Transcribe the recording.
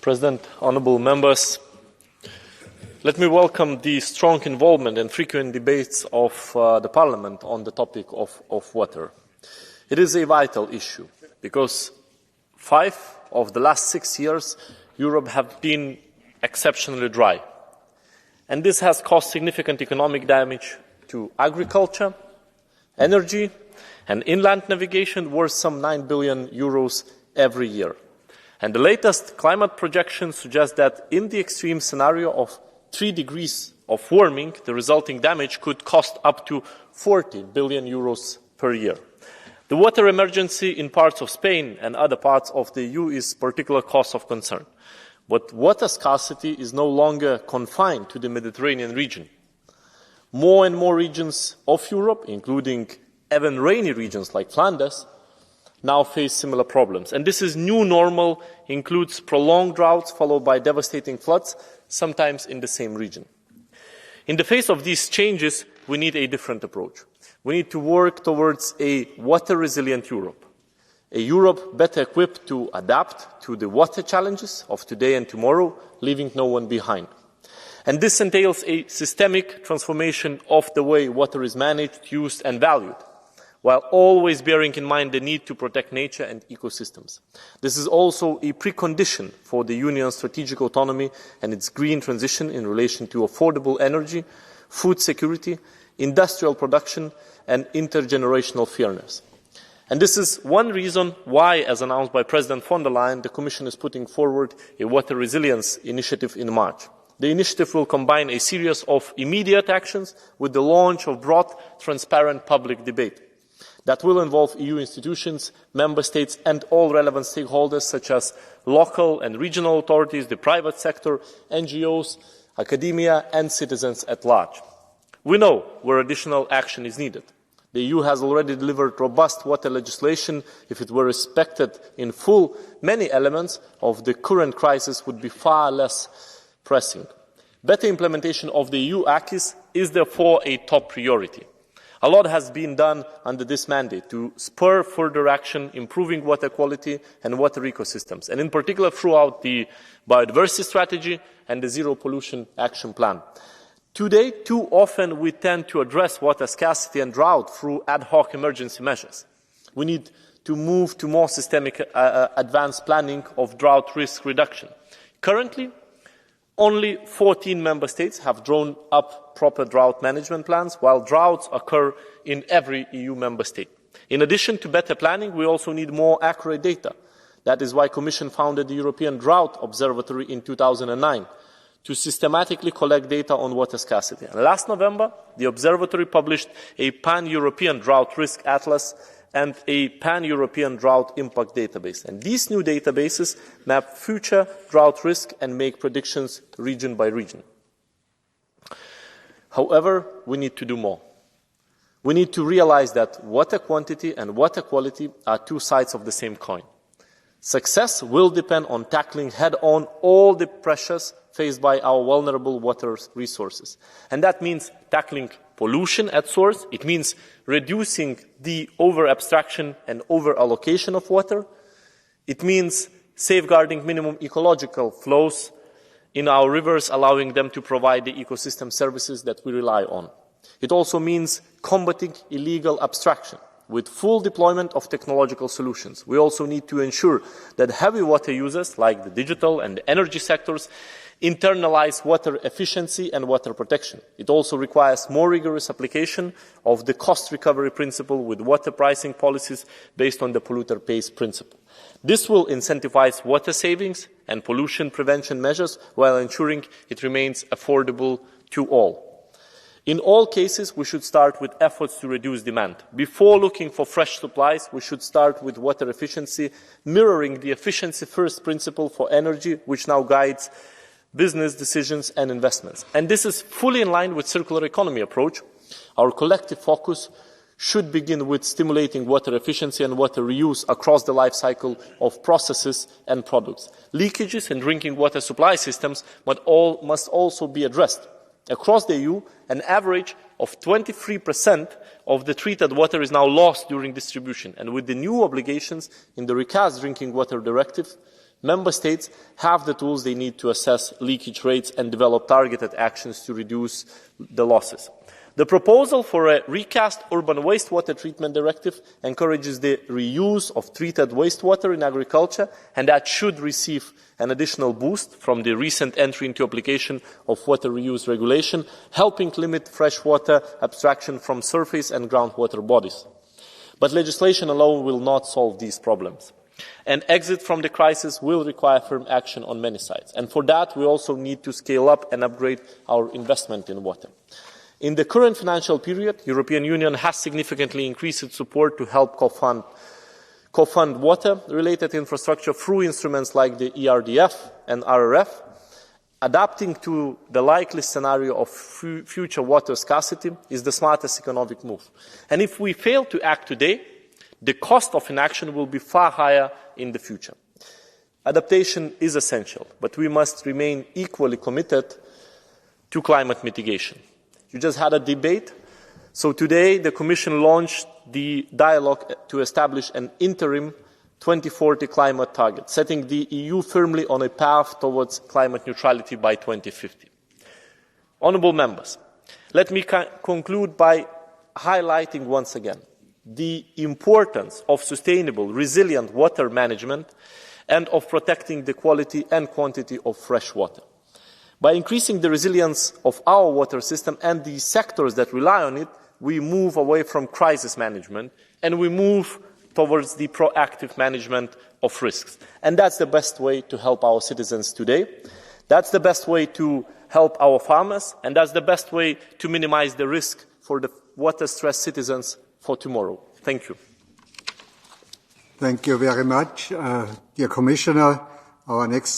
President, honourable members, let me welcome the strong involvement and frequent debates of the Parliament on the topic of water. It is a vital issue because 5 of the last 6 years Europe have been exceptionally dry, and this has caused significant economic damage to agriculture, energy and inland navigation worth some €9 billion every year. And the latest climate projections suggest that in the extreme scenario of 3 degrees of warming, the resulting damage could cost up to €40 billion per year. The water emergency in parts of Spain and other parts of the EU is a particular cause of concern. But water scarcity is no longer confined to the Mediterranean region. More and more regions of Europe, including even rainy regions like Flanders, now face similar problems. And this is new normal, includes prolonged droughts followed by devastating floods, sometimes in the same region. In the face of these changes, we need a different approach. We need to work towards a water-resilient Europe, a Europe better equipped to adapt to the water challenges of today and tomorrow, leaving no one behind. And this entails a systemic transformation of the way water is managed, used and valued, while always bearing in mind the need to protect nature and ecosystems. This is also a precondition for the Union's strategic autonomy and its green transition in relation to affordable energy, food security, industrial production and intergenerational fairness. And this is one reason why, as announced by President von der Leyen, the Commission is putting forward a water resilience initiative in March. The initiative will combine a series of immediate actions with the launch of broad, transparent public debate that will involve EU institutions, member states and all relevant stakeholders such as local and regional authorities, the private sector, NGOs, academia and citizens at large. We know where additional action is needed. The EU has already delivered robust water legislation. If it were respected in full, many elements of the current crisis would be far less pressing. Better implementation of the EU acquis is therefore a top priority. A lot has been done under this mandate to spur further action, improving water quality and water ecosystems, and in particular throughout the biodiversity strategy and the zero pollution action plan. Today, too often we tend to address water scarcity and drought through ad hoc emergency measures. We need to move to more systemic advanced planning of drought risk reduction. Currently, only 14 member states have drawn up proper drought management plans, while droughts occur in every EU member state. In addition to better planning, we also need more accurate data. That is why the Commission founded the European Drought Observatory in 2009 to systematically collect data on water scarcity. And last November, the observatory published a pan-European drought risk atlas and a pan-European drought impact database. And these new databases map future drought risk and make predictions region by region. However, we need to do more. We need to realize that water quantity and water quality are 2 sides of the same coin. Success will depend on tackling head-on all the pressures faced by our vulnerable water resources. And that means tackling pollution at source. It means reducing the over-abstraction and over-allocation of water. It means safeguarding minimum ecological flows in our rivers, allowing them to provide the ecosystem services that we rely on. It also means combating illegal abstraction with full deployment of technological solutions. We also need to ensure that heavy water users, like the digital and the energy sectors, internalize water efficiency and water protection. It also requires more rigorous application of the cost recovery principle with water pricing policies based on the polluter pays principle. This will incentivize water savings and pollution prevention measures while ensuring it remains affordable to all. In all cases, we should start with efforts to reduce demand. Before looking for fresh supplies, we should start with water efficiency, mirroring the efficiency first principle for energy, which now guides business decisions and investments. And this is fully in line with the circular economy approach. Our collective focus should begin with stimulating water efficiency and water reuse across the life cycle of processes and products. Leakages in drinking water supply systems must also be addressed. Across the EU, an average of 23% of the treated water is now lost during distribution, and with the new obligations in the recast Drinking Water Directive, Member States have the tools they need to assess leakage rates and develop targeted actions to reduce the losses. The proposal for a recast urban wastewater treatment directive encourages the reuse of treated wastewater in agriculture, and that should receive an additional boost from the recent entry into application of water reuse regulation, helping limit freshwater abstraction from surface and groundwater bodies. But legislation alone will not solve these problems. An exit from the crisis will require firm action on many sides, and for that we also need to scale up and upgrade our investment in water. In the current financial period, the European Union has significantly increased its support to help co-fund water-related infrastructure through instruments like the ERDF and RRF, adapting to the likely scenario of future water scarcity is the smartest economic move. And if we fail to act today, the cost of inaction will be far higher in the future. Adaptation is essential, but we must remain equally committed to climate mitigation. You just had a debate. So today the Commission launched the dialogue to establish an interim 2040 climate target, setting the EU firmly on a path towards climate neutrality by 2050. Honourable members, let me conclude by highlighting once again the importance of sustainable, resilient water management and of protecting the quality and quantity of fresh water. By increasing the resilience of our water system and the sectors that rely on it, we move away from crisis management and we move towards the proactive management of risks. And that's the best way to help our citizens today. That's the best way to help our farmers, and that's the best way to minimize the risk for the water-stressed citizens for tomorrow. Thank you. Thank you very much, dear Commissioner. Our next